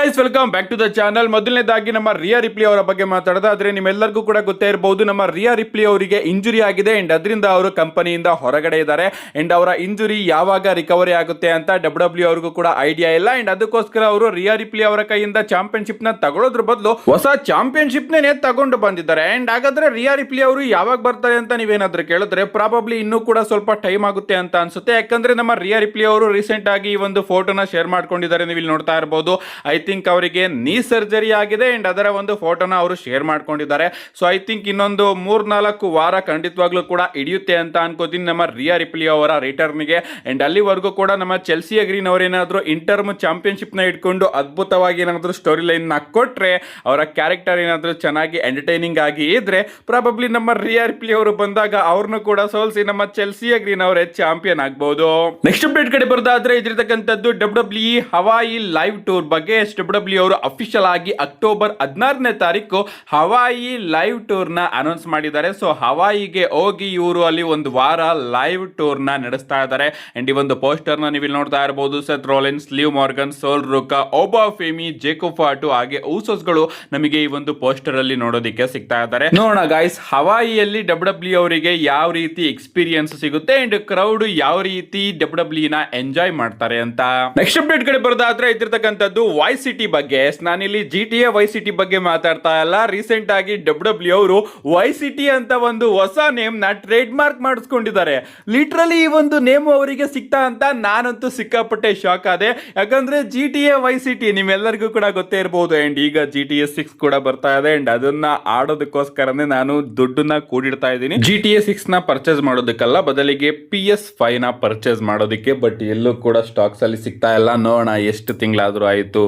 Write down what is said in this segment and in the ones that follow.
Guys, welcome back to the channel. ಮೊದಲನೇದಾಗಿ ನಮ್ಮ ರಿಯಾ Ripley ಅವರ ಬಗ್ಗೆ ಮಾತಾಡೋದಾದ್ರೆ ನಿಮ್ಮೆಲ್ಲರಿಗೂ ಕೂಡ ಗೊತ್ತೇ ಇರಬಹುದು, ನಮ್ಮ ರಿಯಾ ರಿಪ್ಲಿ ಅವರಿಗೆ ಇಂಜುರಿ ಆಗಿದೆ ಅಂಡ್ ಅದರಿಂದ ಅವರು ಕಂಪನಿಯಿಂದ ಹೊರಗಡೆ ಇದ್ದಾರೆ. ಅಂಡ್ ಅವರ ಇಂಜುರಿ ಯಾವಾಗ ರಿಕವರಿ ಆಗುತ್ತೆ ಅಂತ ಡಬ್ಲ್ಯೂ ಅವ್ರಿಗೂ ಕೂಡ ಐಡಿಯಾ ಇಲ್ಲ. ಅಂಡ್ ಅದಕ್ಕೋಸ್ಕರ ಅವರು ರಿಯಾ ರಿಪ್ಲಿ ಅವರ ಕೈಯಿಂದ ಚಾಂಪಿಯನ್ಶಿಪ್ ನ ತಗೊಳ್ಳೋದ್ರ ಬದಲು ಹೊಸ ಚಾಂಪಿಯನ್ಶಿಪ್ ನೇ ತಗೊಂಡು ಬಂದಿದ್ದಾರೆ. ಅಂಡ್ ಹಾಗಾದ್ರೆ ರಿಯಾ ರಿಪ್ಲಿ ಅವರು ಯಾವಾಗ ಬರ್ತಾರೆ ಅಂತ ನೀವೇನಾದ್ರೂ ಕೇಳಿದ್ರೆ ಪ್ರಾಬಬ್ಲಿ ಇನ್ನೂ ಕೂಡ ಸ್ವಲ್ಪ ಟೈಮ್ ಆಗುತ್ತೆ ಅಂತ ಅನ್ಸುತ್ತೆ. ಯಾಕಂದ್ರೆ ನಮ್ಮ ರಿಯಾ ರಿಪ್ಲಿ ಅವರು ರೀಸೆಂಟ್ ಆಗಿ ಈ ಒಂದು ಫೋಟೋನ ಶೇರ್ ಮಾಡ್ಕೊಂಡಿದ್ದಾರೆ, ನೀವು ಇಲ್ಲಿ ನೋಡ್ತಾ ಇರಬಹುದು. ಐ ಥಿಂಕ್ ಅವರಿಗೆ ನೀ ಸರ್ಜರಿ ಆಗಿದೆ ಅಂಡ್ ಅದರ ಒಂದು ಫೋಟೋನ ಅವರು ಶೇರ್ ಮಾಡ್ಕೊಂಡಿದ್ದಾರೆ. ಸೊ ಐ ಥಿಂಕ್ ಇನ್ನೊಂದು 3-4 ವಾರ ಖಂಡಿತವಾಗ್ಲೂ ಕೂಡ ಹಿಡಿಯುತ್ತೆ ಅಂತ ಅನ್ಕೋತೀನಿ ನಮ್ಮ ರಿಯಾ ರಿಪ್ಲಿ ಅವರ ರಿಟರ್ನ್ಗೆ. ಅಂಡ್ ಅಲ್ಲಿವರೆಗೂ ಕೂಡ ನಮ್ಮ ಚೆಲ್ಸಿಯಾ ಗ್ರೀನ್ ಅವರೇನಾದ್ರೂ ಇಂಟರ್ಮ್ ಚಾಂಪಿಯನ್ಶಿಪ್ ನ ಇಟ್ಕೊಂಡು ಅದ್ಭುತವಾಗಿ ಏನಾದ್ರೂ ಸ್ಟೋರಿ ಲೈನ್ ನ ಕೊಟ್ರೆ, ಅವರ ಕ್ಯಾರೆಕ್ಟರ್ ಏನಾದ್ರೂ ಚೆನ್ನಾಗಿ ಎಂಟರ್ಟೈನಿಂಗ್ ಆಗಿ ಇದ್ರೆ ಪ್ರಾಬಬ್ಲಿ ನಮ್ಮ ರಿಯಾ ರಿಪ್ಲಿ ಅವರು ಬಂದಾಗ ಅವ್ರನ್ನು ಕೂಡ ಸೋಲಿಸಿ ನಮ್ಮ ಚೆಲ್ಸಿಯಾ ಗ್ರೀನ್ ಅವರೇ ಚಾಂಪಿಯನ್ ಆಗ್ಬಹುದು. ನೆಕ್ಸ್ಟ್ ಅಪ್ಡೇಟ್ ಕಡೆ ಬರೋದಾದ್ರೆ ಇದಿರ್ತಕ್ಕಂಥದ್ದು ಡಬ್ಲ್ಯೂ ಹವಾಯಿ ಲೈವ್ ಟೂರ್ ಬಗ್ಗೆ. ಡಬ್ಲ್ಯೂ ಅವರು ಅಫಿಷಿಯಲ್ ಆಗಿ ಅಕ್ಟೋಬರ್ 16ನೇ ತಾರೀಕು ಹವಾಯಿ ಲೈವ್ ಟೂರ್ ನ ಅನೌನ್ಸ್ ಮಾಡಿದ್ದಾರೆ. ಸೊ ಹವಾಯಿಗೆ ಹೋಗಿ ಇವರು ಅಲ್ಲಿ ಒಂದು ವಾರ ಲೈವ್ ಟೂರ್ ನ ನಡೆಸ್ತಾ ಇದ್ದಾರೆ. ಅಂಡ್ ಈ ಒಂದು ಪೋಸ್ಟರ್ ನ ನೀವು ಇಲ್ಲಿ ನೋಡ್ತಾ ಇರಬಹುದು. ಸೆತ್ ರೋಲಿನ್ಸ್, ಲಿವ್ ಮಾರ್ಗನ್, ಸೋಲ್ ರೂಕಾ, ಓಬಾ ಫೇಮಿ, ಜೇಕೋಬ್ ಫಾಟು ಹಾಗೆ ಊಸೋಸ್ ಗಳು ನಮಗೆ ಈ ಒಂದು ಪೋಸ್ಟರ್ ಅಲ್ಲಿ ನೋಡೋದಕ್ಕೆ ಸಿಗ್ತಾ ಇದ್ದಾರೆ. ನೋಡೋಣ ಗೈಸ್, ಹವಾಯಿಯಲ್ಲಿ ಡಬ್ಲ್ಯೂ ಅವರಿಗೆ ಯಾವ ರೀತಿ ಎಕ್ಸ್ಪೀರಿಯನ್ಸ್ ಸಿಗುತ್ತೆ ಅಂಡ್ ಕ್ರೌಡ್ ಯಾವ ರೀತಿ ಡಬ್ಲ್ಯೂ ನ ಎಂಜಾಯ್ ಮಾಡ್ತಾರೆ ಅಂತ. ನೆಕ್ಸ್ಟ್ ಅಪ್ಡೇಟ್ ಕಡೆ ಬರೋದಾದ್ರೆ ಇದ್ದಿರ್ತಕ್ಕಂಥದ್ದು ವೈ ಸಿಟಿ ಬಗ್ಗೆ. ನಾನಿಲ್ಲಿ GTA ವೈ ಸಿಟಿ ಬಗ್ಗೆ ಮಾತಾಡ್ತಾ ಇಲ್ಲ. ರೀಸೆಂಟ್ ಆಗಿ ಡಬ್ಲ್ಯೂ ಅವರು ವೈ ಸಿಟಿ ಅಂತ ಒಂದು ಹೊಸ ನೇಮ್ ನ ಟ್ರೇಡ್ ಮಾರ್ಕ್ ಮಾಡಿಸ್ಕೊಂಡಿದ್ದಾರೆ. ಲಿಟ್ರಲಿ ಈ ಒಂದು ನೇಮ್ ಅವರಿಗೆ ಸಿಗ್ತಾ ಅಂತ ನಾನಂತೂ ಸಿಕ್ಕಾಪಟ್ಟೆ ಶಾಕ್ ಆದೆ. ಯಾಕಂದ್ರೆ GTA ವೈ ಸಿಟಿ ನಿಮ್ಮೆಲ್ಲರಿಗೂ ಕೂಡ ಗೊತ್ತೇ ಇರಬಹುದು. ಅಂಡ್ ಈಗ GTA 6 ಕೂಡ ಬರ್ತಾ ಇದೆ. ಅಂಡ್ ಅದನ್ನ ಆಡೋದಕ್ಕೋಸ್ಕರನೇ ನಾನು ದುಡ್ಡನ್ನ ಕೂಡಿಡ್ತಾ ಇದ್ದೀನಿ. GTA 6 ನ ಪರ್ಚೇಸ್ ಮಾಡೋದಕ್ಕಲ್ಲ, ಬದಲಿಗೆ PS5 ನ ಪರ್ಚೇಸ್ ಮಾಡೋದಕ್ಕೆ. ಬಟ್ ಎಲ್ಲೂ ಕೂಡ ಸ್ಟಾಕ್ಸ್ ಅಲ್ಲಿ ಸಿಗ್ತಾ ಇಲ್ಲ. ನೋಡೋಣ ಎಷ್ಟು ತಿಂಗಳಾದ್ರೂ ಆಯ್ತು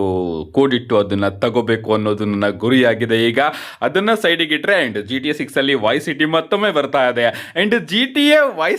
ಕೂಡಿಟ್ಟು ಅದನ್ನ ತಗೋಬೇಕು ಅನ್ನೋದು ನನ್ನ ಗುರಿಯಾಗಿದೆ. ಈಗ ಅದನ್ನ ಸೈಡಿಗೆ ಇಟ್ರೆ ಅಂಡ್ GTA 6 ಅಲ್ಲಿ ವೈ ಸಿಟಿ ಮತ್ತೊಮ್ಮೆ ಬರ್ತಾ ಇದೆ. ಅಂಡ್ GTA ವೈ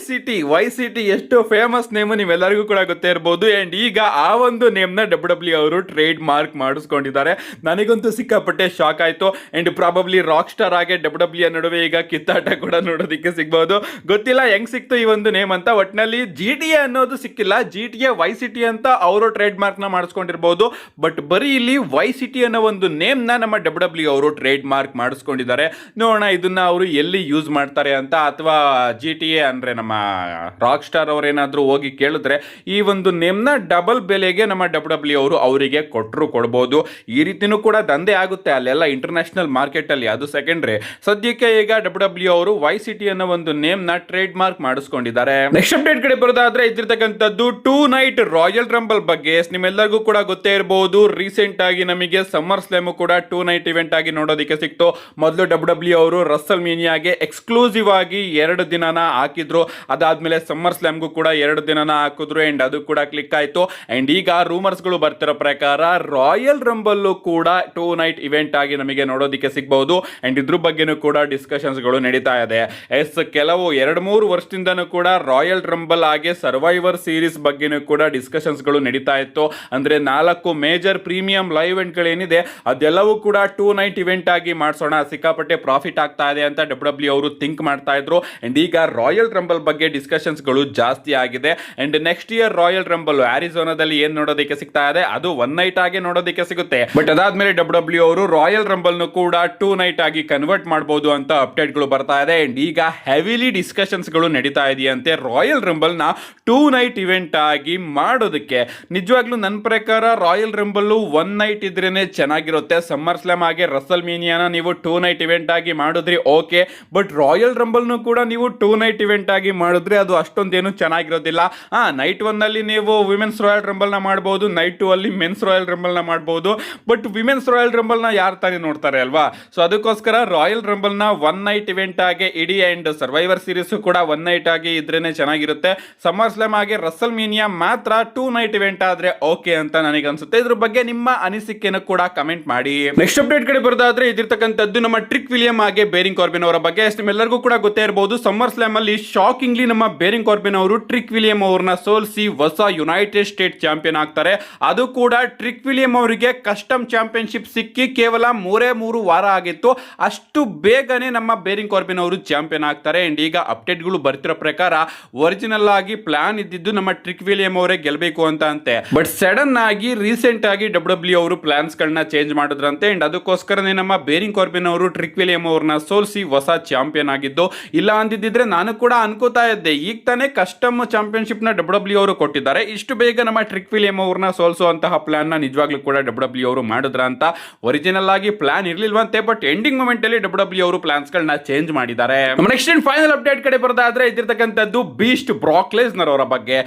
ಸಿಟಿ ಎಷ್ಟು ಫೇಮಸ್ ನೇಮ್ ನೀವೆಲ್ಲರಿಗೂ ಕೂಡ ಗೊತ್ತೇ ಇರಬಹುದು. ಅಂಡ್ ಈಗ ಆ ಒಂದು ನೇಮ್ ನ ಡಬ್ಲ್ಯೂ ಅವರು ಟ್ರೇಡ್ ಮಾರ್ಕ್ ಮಾಡಿಸ್ಕೊಂಡಿದ್ದಾರೆ. ನನಗಂತೂ ಸಿಕ್ಕಾಪಟ್ಟೆ ಶಾಕ್ ಆಯ್ತು. ಅಂಡ್ ಪ್ರಾಬಬ್ಲಿ ರಾಕ್ ಸ್ಟಾರ್ ಆಗಿ ಡಬ್ಲ್ಯೂ ನಡುವೆ ಈಗ ಕಿತ್ತಾಟ ಕೂಡ ನೋಡೋದಕ್ಕೆ ಸಿಗಬಹುದು. ಗೊತ್ತಿಲ್ಲ ಹೆಂಗ್ ಸಿಕ್ತು ಈ ಒಂದು ನೇಮ್ ಅಂತ. ಒಟ್ಟಿನಲ್ಲಿ GTA ಅನ್ನೋದು ಸಿಕ್ಕಿಲ್ಲ, GTA ವೈ ಸಿಟಿ ಅಂತ ಅವರು ಟ್ರೇಡ್ ಮಾರ್ಕ್ ನ ಮಾಡಿಸ್ಕೊಂಡಿರಬಹುದು. ಬಟ್ ಬರೀ ಇಲ್ಲಿ ವೈ ಸಿಟಿ ಅನ್ನೋ ಒಂದು ನೇಮ್ ನ ನಮ್ಮ ಡಬ್ಲ್ಯೂ ಅವರು ಟ್ರೇಡ್ ಮಾರ್ಕ್ ಮಾಡಿಸ್ಕೊಂಡಿದ್ದಾರೆ. ನೋಡೋಣ ಇದನ್ನ ಅವರು ಎಲ್ಲಿ ಯೂಸ್ ಮಾಡ್ತಾರೆ ಅಂತ. ಅಥವಾ GTA ಅಂದ್ರೆ ನಮ್ಮ ರಾಕ್ ಸ್ಟಾರ್ ಅವರೇನಾದ್ರೂ ಹೋಗಿ ಕೇಳಿದ್ರೆ ಈ ಒಂದು ನೇಮ್ ನ ಡಬಲ್ ಬೆಲೆಗೆ ನಮ್ಮ ಡಬ್ಲ್ಯೂ ಅವರು ಅವರಿಗೆ ಕೊಡಬಹುದು. ಈ ರೀತಿನೂ ಕೂಡ ದಂಧೆ ಆಗುತ್ತೆ ಅಲ್ಲೆಲ್ಲ ಇಂಟರ್ನ್ಯಾಷನಲ್ ಮಾರ್ಕೆಟ್ ಅಲ್ಲಿ, ಅದು ಸೆಕೆಂಡ್ರಿ. ಸದ್ಯಕ್ಕೆ ಈಗ ಡಬ್ಲ್ಯೂ ಅವರು ವೈ ಸಿಟಿ ಅನ್ನೋ ಒಂದು ನೇಮ್ ನ ಟ್ರೇಡ್ ಮಾರ್ಕ್ ಮಾಡಿಸ್ಕೊಂಡಿದ್ದಾರೆ. ನೆಕ್ಸ್ಟ್ ಅಪ್ಡೇಟ್ ಕಡೆ ಬರೋದಾದ್ರೆ ಇದ್ದಿರ್ತಕ್ಕಂಥದ್ದು 2 ನೈಟ್ ರಾಯಲ್ ರಂಬಲ್ ಬಗ್ಗೆ. ನಿಮ್ಮೆಲ್ಲರಿಗೂ ಕೂಡ ಗೊತ್ತೇ ಇರಬಹುದು. ರೀಸೆಂಟ್ ಆಗಿ ನಮಗೆ ಸಮ್ಮರ್ ಸ್ಲಾಮ್ ಕೂಡ 2 ನೈಟ್ ಇವೆಂಟ್ ಆಗಿ ನೋಡೋದಕ್ಕೆ ಸಿಕ್ತು. ಮೊದಲು ಡಬ್ಲ್ಯೂ ಅವರು ರಸಲ್ ಮೀನಿಯಾಗೆ ಎಕ್ಸ್ಕ್ಲೂಸಿವ್ ಆಗಿ 2 ದಿನನ ಹಾಕಿದ್ರು. ಅದಾದ್ಮೇಲೆ ಸಮ್ಮರ್ ಸ್ಲಾಮ್ಗೂ ಕೂಡ 2 ದಿನನ ಹಾಕಿದ್ರು. ಅಂಡ್ ಅದು ಕೂಡ ಕ್ಲಿಕ್ ಆಯ್ತು. ಅಂಡ್ ಈಗ ರೂಮರ್ಸ್ ಗಳು ಬರ್ತಿರೋ ಪ್ರಕಾರ ರಾಯಲ್ ರಂಬಲ್ ಕೂಡ 2 ನೈಟ್ ಇವೆಂಟ್ ಆಗಿ ನಮಗೆ ನೋಡೋದಕ್ಕೆ ಸಿಗಬಹುದು. ಅಂಡ್ ಇದ್ರ ಬಗ್ಗೆನೂ ಕೂಡ ಡಿಸ್ಕಷನ್ಸ್ ಗಳು ನಡೀತಾ ಇದೆ. ಕೆಲವು 2-3 ವರ್ಷದಿಂದನೂ ಕೂಡ ರಾಯಲ್ ರಂಬಲ್ ಹಾಗೆ ಸರ್ವೈವರ್ ಸೀರೀಸ್ ಬಗ್ಗೆನೂ ಕೂಡ ಡಿಸ್ಕಷನ್ಸ್ ಗಳು ನಡೀತಾ ಇತ್ತು. ಅಂದ್ರೆ 4 ಮೇಜರ್ ಪ್ರೀಮಿಯಂ ಲೈವ್ ಇವೆಂಟ್ ಗಳೇನಿದೆ ಅದೆಲ್ಲವೂ ಕೂಡ 2 ನೈಟ್ ಇವೆಂಟ್ ಆಗಿ ಮಾಡಿಸೋಣ, ಸಿಕ್ಕಾಪಟ್ಟೆ ಪ್ರಾಫಿಟ್ ಆಗ್ತಾ ಇದೆ ಅಂತ ಡಬ್ಲ್ಯೂ ಅವರು ಥಿಂಕ್ ಮಾಡ್ತಾ ಇದ್ರು. ಅಂಡ್ ಈಗ ರಾಯಲ್ ರಂಬಲ್ ಬಗ್ಗೆ ಡಿಸ್ಕಷನ್ಸ್ ಗಳು ಜಾಸ್ತಿ ಆಗಿದೆ. And next year Royal Rumble ಆರಿಜೋನಾದಲ್ಲಿ ಏನ್ ನೋಡೋದಕ್ಕೆ ಸಿಗ್ತಾ ಇದೆ ಅದು 1 ನೈಟ್ ಆಗಿ ನೋಡೋದಕ್ಕೆ ಸಿಗುತ್ತೆ. ಬಟ್ ಅದಾದ್ಮೇಲೆ ಡಬ್ಲ್ಯೂ ಅವರು ರಾಯಲ್ ರಂಬಲ್ ನು ಕೂಡ 2 ನೈಟ್ ಆಗಿ ಕನ್ವರ್ಟ್ ಮಾಡಬಹುದು ಅಂತ ಅಪ್ಡೇಟ್ ಗಳು ಬರ್ತಾ ಇದೆ. ಅಂಡ್ ಈಗ ಹೆವಿಲಿ ಡಿಸ್ಕಷನ್ಸ್ ಗಳು ನಡೀತಾ ಇದೆಯಂತೆ ರಾಯಲ್ ರಂಬಲ್ ನ 2 ನೈಟ್ ಇವೆಂಟ್ ಆಗಿ ಮಾಡೋದಕ್ಕೆ. ನಿಜವಾಗ್ಲೂ ನನ್ನ ಪ್ರಕಾರ ರಾಯಲ್ ರಂಬಲ್ 1 ನೈಟ್ ಇದ್ರೇನೆ ಚೆನ್ನಾಗಿರುತ್ತೆ. ಸಮ್ಮರ್ ಸ್ಲಾಮ್ ಆಗಿ ರಸಲ್ ಮೀನಿಯಾನ ನೀವು 2 ನೈಟ್ ಇವೆಂಟ್ ಆಗಿ ಮಾಡಿದ್ರಿ ಓಕೆ. ಬಟ್ ರಾಯಲ್ ರಂಬಲ್ ನು ಕೂಡ ನೀವು 2 ನೈಟ್ ಇವೆಂಟ್ ಆಗಿ ಮಾಡಿದ್ರೆ ಅದು ಅಷ್ಟೊಂದೇನು ಚೆನ್ನಾಗಿರೋದಿಲ್ಲ. ನೈಟ್ 1 ಅಲ್ಲಿ ನೀವು ವಿಮೆನ್ಸ್ ರಾಯಲ್ ರಂಬಲ್ ನ ಮಾಡಬಹುದು, ನೈಟ್ 2 ಅಲ್ಲಿ ಮೆನ್ಸ್ ರಾಯಲ್ ರಂಬಲ್ ನ ಮಾಡಬಹುದು. ಬಟ್ ವಿಮೆನ್ಸ್ ರಾಯಲ್ ರಂಬಲ್ ನ ಯಾರು ತಾನೇ ನೋಡ್ತಾರೆ ಅಲ್ವಾ. ಸೊ ಅದಕ್ಕೋಸ್ಕರ ರಾಯಲ್ ರಂಬಲ್ ನ 1 ನೈಟ್ ಇವೆಂಟ್ ಆಗಿ ಇಡೀ. ಅಂಡ್ ಸರ್ವೈವರ್ ಸೀರೀಸ್ ಕೂಡ 1 ನೈಟ್ ಆಗಿ ಇದ್ರೇನೆ ಚೆನ್ನಾಗಿರುತ್ತೆ. ಸಮ್ಮರ್ ಸ್ಲಾಮ್ ಆಗಿ ರಸಲ್ ಮೀನಿಯಾ ಮಾತ್ರ 2 ನೈಟ್ ಇವೆಂಟ್ ಆದ್ರೆ ಓಕೆ ಅಂತ ನನಗೆ ಅನ್ಸುತ್ತೆ. ಇದ್ರ ಬಗ್ಗೆ ನಿಮ್ಮ ಅನಿಸಿಕೆಯನ್ನು ಕೂಡ ಕಮೆಂಟ್ ಮಾಡಿ. ನೆಕ್ಸ್ಟ್ ಅಪ್ಡೇಟ್ ಕಡೆ ಬರೋದಾದ್ರೆ ಇದಿರ್ತಕ್ಕಂಥದ್ದು ನಮ್ಮ ಟ್ರಿಕ್ ವಿಲಿಯಂ ಹಾಗೆ ಬೇರಿಂಗ್ ಕಾರ್ಬಿನ್ ಅವರ ಬಗ್ಗೆ. ನಿಮ್ಮೆಲ್ಲರಿಗೂ ಕೂಡ ಗೊತ್ತೇ ಇರಬಹುದು. ಸಮ್ಮರ್ ಸ್ಲಾಮ್ ಅಲ್ಲಿ ಶಾಕಿಂಗ್ಲಿ ನಮ್ಮ ಬೇರಿಂಗ್ ಕಾರ್ಬಿನ್ ಅವರು ಟ್ರಿಕ್ ವಿಲಿಯಂ ಅವರನ್ನ ಸೋಲಿಸಿ ಹೊಸ ಯುನೈಟೆಡ್ ಸ್ಟೇಟ್ ಚಾಂಪಿಯನ್ ಆಗ್ತಾರೆ. ಅದು ಕೂಡ ಟ್ರಿಕ್ ವಿಲಿಯಂ ಅವರಿಗೆ ಕಸ್ಟಮ್ ಚಾಂಪಿಯನ್ಶಿಪ್ ಸಿಕ್ಕಿ ಕೇವಲ 3 ವಾರ ಆಗಿತ್ತು. ಅಷ್ಟು ಬೇಗನೆ ನಮ್ಮ ಬೇರಿಂಗ್ ಕಾರ್ಬಿನ್ ಅವರು ಚಾಂಪಿಯನ್ ಆಗ್ತಾರೆ. ಅಂಡ್ ಈಗ ಅಪ್ಡೇಟ್ ಗಳು ಬರ್ತಿರೋ ಪ್ರಕಾರ ಒರಿಜಿನಲ್ ಆಗಿ ಪ್ಲಾನ್ ಇದ್ದಿದ್ದು ನಮ್ಮ ಟ್ರಿಕ್ ವಿಲಿಯಂ ಅವರೇ ಗೆಲ್ಲಬೇಕು ಅಂತ ಅಂತೆ. ಬಟ್ ಸಡನ್ ಆಗಿ ರೀಸೆಂಟ್ ಆಗಿ ಡಬ್ಲ್ಯೂ ಅವರು ಪ್ಲಾನ್ಸ್ ಗಳನ್ನ ಚೇಂಜ್ ಮಾಡಿದ್ರಂತೆ. ಅಂಡ್ ಅದಕ್ಕೋಸ್ಕರನೇ ನಮ್ಮ ಬೇರಿಂಗ್ ಕಾರ್ಬಿನ್ ಅವರು ಟ್ರಿಕ್ ವಿಲಿಯಂ ಅವ್ರನ್ನ ಸೋಲಿಸಿ ಹೊಸ ಚಾಂಪಿಯನ್ ಆಗಿದ್ದು. ಇಲ್ಲ ಅಂದಿದ್ದಿದ್ರೆ ನಾನು ಕೂಡ ಅನ್ಕೋತಾ ಇದ್ದೆ, ಈಗ ತಾನೇ ಕಸ್ಟಮ್ ಚಾಂಪಿಯನ್ಶಿಪ್ ನ ಡಬ್ಲ್ಯೂ ಅವರು ಕೊಟ್ಟಿದ್ದಾರೆ, ಇಷ್ಟು ಬೇಗ ನಮ್ಮ ಟ್ರಿಕ್ ವಿಲಿಯಂ ಅವ್ರನ್ನ ಸೋಲಿಸುವಂತಹ ಪ್ಲಾನ್ ನ ನಿಜವಾಗ್ಲೂ ಕೂಡ ಡಬ್ಲ್ಯೂ ಅವರು ಮಾಡಿದ್ರ ಅಂತ. ಒರಿಜಿನಲ್ ಆಗಿ ಪ್ಲಾನ್ ಇರ್ಲಿಲ್ವಂತೆ, ಬಟ್ ಎಂಡಿಂಗ್ ಮೂಮೆಂಟ್ ಅಲ್ಲಿ ಡಬ್ಲ್ಯೂ ಅವರು ಪ್ಲಾನ್ಸ್ ಗಳನ್ನ ಚೇಂಜ್ ಮಾಡಿದ್ದಾರೆ. ನೆಕ್ಸ್ಟ್ ಫೈನಲ್ ಅಪ್ಡೇಟ್ ಕಡೆ ಬರೋದಾದ್ರೆ ಇದಿರ್ತಕ್ಕಂಥದ್ದು ಬೀಸ್ಟ್ ಬ್ರಾಕ್ ಲೆಸ್ನರ್ ಅವರ ಬಗ್ಗೆ.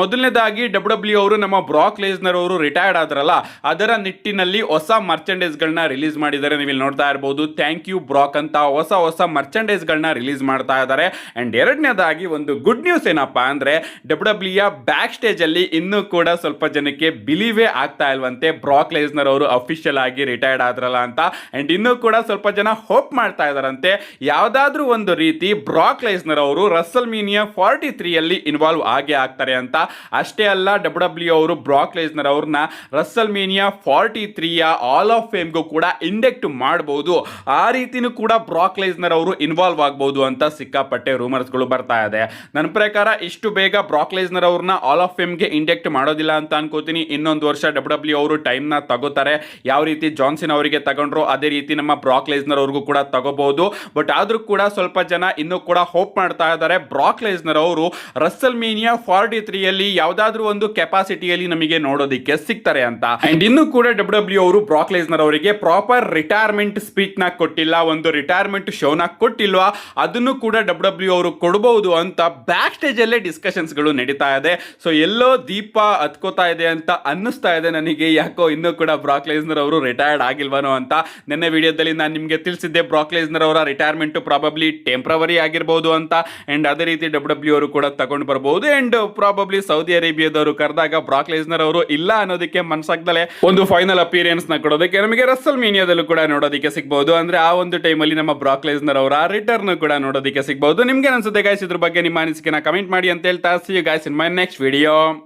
ಮೊದಲನೇದಾಗಿ ಡಬ್ಲ್ಯೂ ಅವರು ನಮ್ಮ ಬ್ರಾಕ್ ಲೆಸ್ನರ್ ಅವರು ರಿಟೈರ್ಡ್ ಆದ್ರಲ್ಲ, ಅದರ ನಿಟ್ಟಿನಲ್ಲಿ ಹೊಸ ಮರ್ಚೆಂಡೈಸ್ ಗಳನ್ನ ರಿಲೀಸ್ ಮಾಡಿದ್ದಾರೆ. ನೀವು ಇಲ್ಲಿ ನೋಡ್ತಾ ಇರಬಹುದು, ಥ್ಯಾಂಕ್ ಯು ಬ್ರಾಕ್ ಅಂತ ಹೊಸ ಮರ್ಚೆಂಡೈಸ್ ಗಳನ್ನ ರಿಲೀಸ್ ಮಾಡ್ತಾ ಇದ್ದಾರೆ. ಅಂಡ್ ಎರಡನೇದಾಗಿ ಒಂದು ಗುಡ್ ನ್ಯೂಸ್ ಏನಪ್ಪಾ ಅಂದ್ರೆ ಡಬ್ಲ್ಯೂ ಬ್ಯಾಕ್ ಸ್ಟೇಜ್ ಅಲ್ಲಿ ಇನ್ನೂ ಕೂಡ ಸ್ವಲ್ಪ ಜನಕ್ಕೆ ಬಿಲೀವೇ ಆಗ್ತಾ ಇಲ್ವಂತೆ ಬ್ರಾಕ್ ಲೆಸ್ನರ್ ಅವರು ಅಫಿಷಿಯಲ್ ಆಗಿ ರಿಟೈರ್ಡ್ ಆದ್ರಲ್ಲ ಅಂತ. ಅಂಡ್ ಇನ್ನೂ ಕೂಡ ಸ್ವಲ್ಪ ಜನ ಹೋಪ್ ಮಾಡ್ತಾ ಇದಾರಂತೆ ಯಾವ್ದಾದ್ರೂ ಒಂದು ರೀತಿ ಬ್ರಾಕ್ ಲೆಸ್ನರ್ ಅವರು ರಸಲ್ಮೇನಿಯಾ 43 ಅಲ್ಲಿ ಇನ್ವಾಲ್ವ್ ಆಗೇ ಆಗ್ತಾರೆ ಅಂತ. ಅಷ್ಟೇ ಅಲ್ಲ, ಡಬ್ಲ್ಯೂ ಅವರು ಬ್ರಾಕ್ ಲೆಸ್ನರ್ ಅವ್ರನ್ನ ರಸಲ್ಮೇನಿಯಾ 43 ಆಲ್ ಆಫ್ ಫೇಮ್ಗೂ ಕೂಡ ಇಂಡೆಕ್ಟ್ ಮಾಡಬಹುದು. ಆ ರೀತಿನೂ ಕೂಡ ಬ್ರಾಕ್ ಲೆಸ್ನರ್ ಅವರು ಇನ್ವಾಲ್ವ್ ಆಗಬಹುದು ಅಂತ ಸಿಕ್ಕಾಪಟ್ಟೆ ರೂಮರ್ಸ್ಗಳು ಬರ್ತಾ ಇದೆ. ನನ್ನ ಪ್ರಕಾರ ಇಷ್ಟು ಬೇಗ ಬ್ರಾಕ್ ಲೆಸ್ನರ್ ಅವ್ರನ್ನ ಆಲ್ ಆಫ್ ಫೇಮ್ಗೆ ಇಂಡೆಕ್ಟ್ ಮಾಡೋದಿಲ್ಲ ಅಂತ ಅನ್ಕೋತೀನಿ. ಇನ್ನೊಂದು ವರ್ಷ ಡಬ್ಲ್ಯೂ ಅವರು ಟೈಮ್ ನ ತಗೋತಾರೆ. ಯಾವ ರೀತಿ ಜಾನ್ಸನ್ ಅವರಿಗೆ ತಗೊಂಡ್ರು ಅದೇ ರೀತಿ ನಮ್ಮ ಬ್ರಾಕ್ ಲೆಸ್ನರ್ ಅವ್ರಿಗೂ ಕೂಡ ತಗೋಬಹುದು. ಬಟ್ ಆದ್ರೂ ಕೂಡ ಸ್ವಲ್ಪ ಜನ ಇನ್ನೂ ಕೂಡ ಹೋಪ್ ಮಾಡ್ತಾ ಇದ್ದಾರೆ ಬ್ರಾಕ್ ಲೆಸ್ನರ್ ಅವರು ರಸಲ್ಮೇನಿಯಾ 43 ಅಲ್ಲಿ ಯಾವ್ದಾದ್ರೂ ಒಂದು ಕೆಪಾಸಿಟಿಯಲ್ಲಿ ನಮಗೆ ನೋಡೋದಿಕ್ಕೆ ಸಿಗ್ತಾರೆ ಅಂತ. ಅಂಡ್ ಇನ್ನೂ ಕೂಡ ಡಬ್ಲ್ಯೂ ಅವರು ಬ್ರಾಕ್ ಲೆಸ್ನರ್ ಅವರಿಗೆ ಪ್ರಾಪರ್ ರಿಟೈರ್ಮೆಂಟ್ ಸ್ಪೀಚ್ ನ ಕೊಟ್ಟಿಲ್ಲ, ಒಂದು ರಿಟೈರ್ಮೆಂಟ್ ಶೋನ ಕೊಟ್ಟಿಲ್ವಾ, ಅದನ್ನು ಕೂಡ ಡಬ್ಲ್ಯೂ ಅವರು ಕೊಡಬಹುದು ಅಂತ ಬ್ಯಾಕ್ ಸ್ಟೇಜ್ ಅಲ್ಲೇ ಡಿಸ್ಕಷನ್ಸ್ ಗಳು ನಡೀತಾ ಇದೆ. ಸೊ ಎಲ್ಲೋ ದೀಪ ಹತ್ಕೋತಾ ಇದೆ ಅಂತ ಅನ್ನಿಸ್ತಾ ಇದೆ ನನಗೆ. ಯಾಕೋ ಇನ್ನೂ ಕೂಡ ಬ್ರಾಕ್ ಲೆಸ್ನರ್ ಅವರು ರಿಟೈರ್ಡ್ ಆಗಿಲ್ವನೋ ಅಂತ. ನಿನ್ನೆ ವಿಡಿಯೋದಲ್ಲಿ ನಾನು ನಿಮಗೆ ತಿಳಿಸಿದ್ದೆ ಬ್ರಾಕ್ ಲೆಸ್ನರ್ ಅವರ ರಿಟೈರ್ಮೆಂಟ್ ಪ್ರಾಬಬ್ಲಿ ಟೆಂಪ್ರವರಿ ಆಗಿರಬಹುದು ಅಂತ. ಅಂಡ್ ಅದೇ ರೀತಿ ಡಬ್ಲ್ಯೂ ಅವರು ಕೂಡ ತಗೊಂಡು ಬರಬಹುದು. ಅಂಡ್ ಪ್ರಾಬಬ್ಲಿ ಸೌದಿ ಅರೇಬಿಯಾದವರು ಕರೆದಾಗ ಬ್ರಾಕ್ ಲೆಸ್ನರ್ ಅವರು ಇಲ್ಲ ಅನ್ನೋದಕ್ಕೆ ಮನಸ್ಸಾಗ್ದಲೆ ಒಂದು ಫೈನಲ್ ಅಪಿಯರೆನ್ಸ್ ನ ಕೊಡೋದಕ್ಕೆ ನಮಗೆ ರಸಲ್ಮೇನಿಯಾದಲ್ಲೂ ಕೂಡ ನೋಡೋದಕ್ಕೆ ಸಿಗಬಹುದು. ಅಂದ್ರೆ ಆ ಒಂದು ಟೈಮಲ್ಲಿ ನಮ್ಮ ಬ್ರಾಕ್ ಲೆಸ್ನರ್ ಅವರ ರಿಟರ್ನ್ ಕೂಡ ನೋಡೋದಕ್ಕೆ ಸಿಗಬಹುದು. ನಿಮ್ಗೆ ಅನ್ಸುತ್ತೆ ಗೈಸ್ ಇದ್ರ ಬಗ್ಗೆ ನಿಮ್ಮ ಅನಿಸಿಕೆನ ಕಮೆಂಟ್ ಮಾಡಿ ಅಂತ ಹೇಳ್ತಾ, see you guys in my next video.